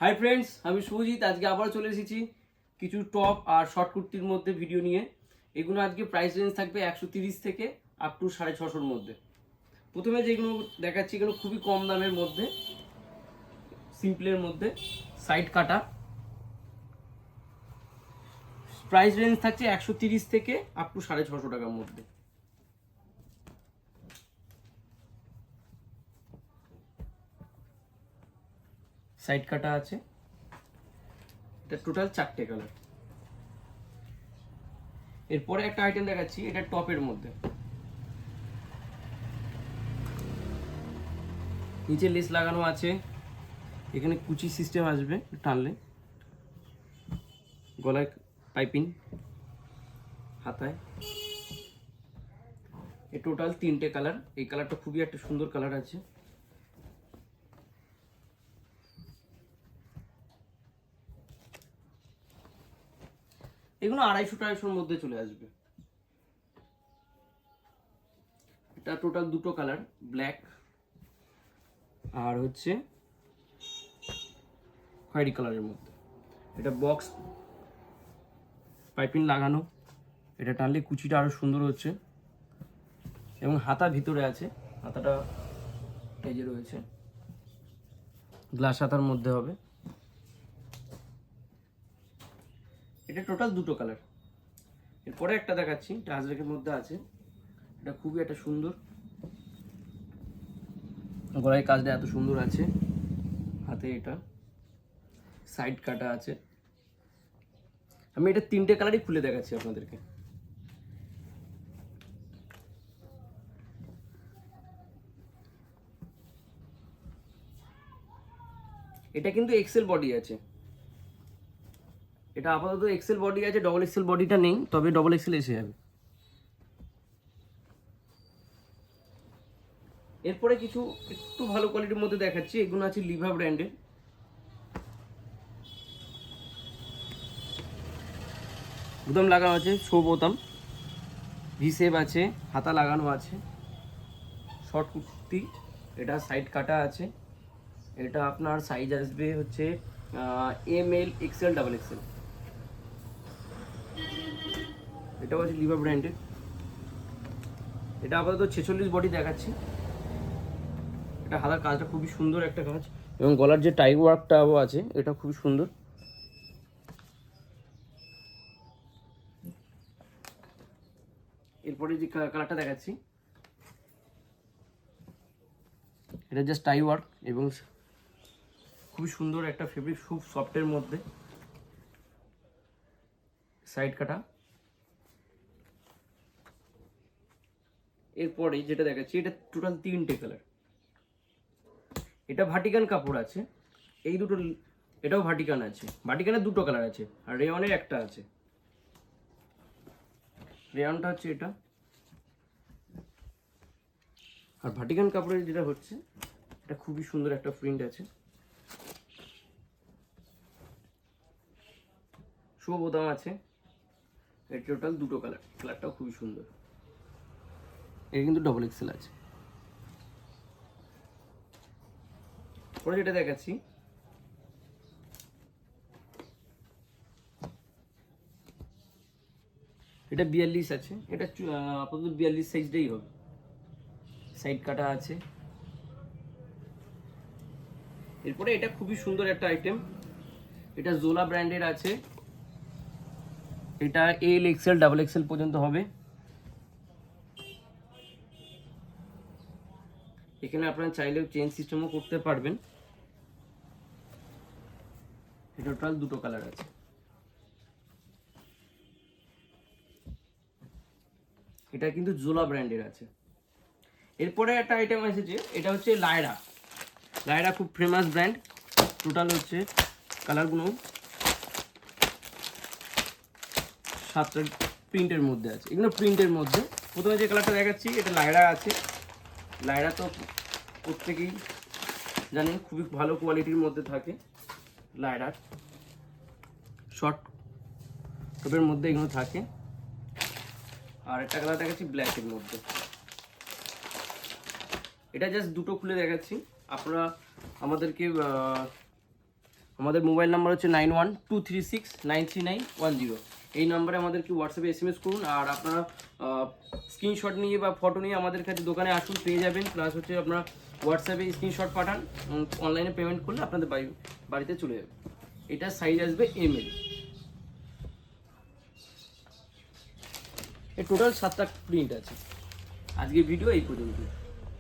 Hi friends আমি সুজিত আজকে আবার চলে এসেছি কিছু টপ আর শর্ট কুর্তির মধ্যে ভিডিও নিয়ে। এগুলো আজকে প্রাইস রেঞ্জ থাকবে 130 থেকে আপ টু 650 এর মধ্যে। প্রথমে যেগুলো দেখাচ্ছি এগুলো খুবই কম দামের মধ্যে, সিম্পলের মধ্যে, সাইড কাটা। প্রাইস রেঞ্জ থাকছে 130 থেকে আপ টু 650 টাকার মধ্যে। সাইড কাটা আছে, এটা টোটাল 4টে কালার। এরপরে একটা আইটেম দেখাচ্ছি, এটা টপের মধ্যে, নিচে লেস লাগানো আছে, এখানে কুচি সিস্টেম আসবে টানলে, গলায় পাইপিং, হাতায়। এ টোটাল 3টে কালার। এই কালারটা খুবই একটা সুন্দর কালার আছে। এগুলো 250-250 মধ্যে চলে আসবে। এটা টোটাল 2টো কালার, ব্ল্যাক আর হচ্ছে খয়েরি কালারের মধ্যে। এটা বক্স পাইপিং লাগানো, এটা টানলে কুচিটা আরো সুন্দর হচ্ছে এবং হাতা ভিতরে আছে, হাতাটা এই যে রয়েছে, গ্লাস হাতার মধ্যে হবে। এটা টোটাল 2টো কালার। এরপরে একটা দেখাচ্ছি, এটা আজরাকের মধ্যে আছে, এটা খুবই একটা সুন্দর, গলায় কাজটা এত সুন্দর আছে, হাতে এটা সাইড কাটা আছে। আমি এটা 3টে কালারই খুলে দেখাচ্ছি আপনাদেরকে। এটা কিন্তু এক্সেল বডি আছে, এটা আপাতত এক্সেল বডি আছে, ডবল এক্সেল বডিটা নেই, তবে ডবল এক্সেল এসে যাবে। এরপরে কিছু একটু ভালো কোয়ালিটির মধ্যে দেখাচ্ছি, এগুলো আছে লিভা ব্র্যান্ডের। বোতাম লাগানো আছে, শো বোতাম, ভি শেপ আছে, হাতা লাগানো আছে, শর্ট কুর্তি, এটা সাইড কাটা আছে। এটা আপনার সাইজ আসবে হচ্ছে ML, XL, ডাবল এক্সেল। এটাও আছে লিভা ব্র্যান্ডের। এটা আপাতত 46 বডি দেখাচ্ছি। এটা হাতার কাজটা খুবই সুন্দর একটা কাজ এবং গলার যে টাই ওয়ার্কটাও আছে এটা খুবই সুন্দর। এরপরে যে কালারটা দেখাচ্ছি, এটা জাস্ট টাই ওয়ার্ক এবং খুবই সুন্দর একটা ফেব্রিক, খুব সফটের মধ্যে, সাইড কাটা। এরপরে যেটা দেখাচ্ছি, এটা টোটাল 3টে কালার। এটা ভাটিকান কাপড় আছে, এই দুটো, এটাও ভাটিকান আছে, ভাটিকানের 2টো কালার আছে আর রেয়নের একটা আছে। রেয়নটা হচ্ছে এটা, আর ভাটিকান কাপড়ের যেটা হচ্ছে এটা খুবই সুন্দর একটা প্রিন্ট আছে, শো বোতাম আছে। এর টোটাল 2টো কালার, কালারটাও খুবই সুন্দর। এটা কিন্তু ডবল এক্সেল আছে। পরে যেটা দেখাচ্ছি, এটা 42 আছে, এটা আপাতত 42 সাইজটাই হবে, সাইড কাটা আছে। এরপরে এটা খুবই সুন্দর একটা আইটেম, এটা জোলা ব্র্যান্ডের আছে, এটা এল, এক্সেল, ডাবল এক্সেল পর্যন্ত হবে। এখানে আপনারা চাইলেও চেঞ্জ সিস্টেমও করতে পারবেন। এটা টোটাল 2টো কালার আছে। এটা কিন্তু জোলা ব্র্যান্ডের আছে। এরপরে একটা আইটেম এসেছে, এটা হচ্ছে লায়রা। লায়রা খুব ফেমাস ব্র্যান্ড। টোটাল হচ্ছে কালারগুলো 7টা প্রিন্টের মধ্যে আছে, এগুলো প্রিন্টের মধ্যে। প্রথমে যে কালারটা দেখাচ্ছি এটা লায়রা আছে। লায়রা তো প্রত্যেকেই জানেন খুবই ভালো কোয়ালিটির মধ্যে থাকে। লায়রার শর্ট টপের মধ্যে এগুলো থাকে। আর একটা কালার দেখাচ্ছি ব্ল্যাকের মধ্যে। এটা জাস্ট 2টো খুলে দেখাচ্ছি, আপনারা আমাদেরকে আমাদের মোবাইল নাম্বার হচ্ছে 9123693910। এই নাম্বারে আমাদেরকে হোয়াটসঅ্যাপে SMS করুন। আর আপনারা স্ক্রিনশট নিয়ে বা ফটো নিয়ে আমাদের কাছে দোকানে আসুন, পেয়ে যাবেন। প্লাস হচ্ছে আপনারা হোয়াটসঅ্যাপে স্ক্রিনশট পাঠান, অনলাইনে পেমেন্ট করলে আপনাদের বাড়িতে চলে যাবে। এটা সাইজ আসবে ML। এর টোটাল 7টা প্রিন্ট আছে। আজকে ভিডিও এই পর্যন্ত।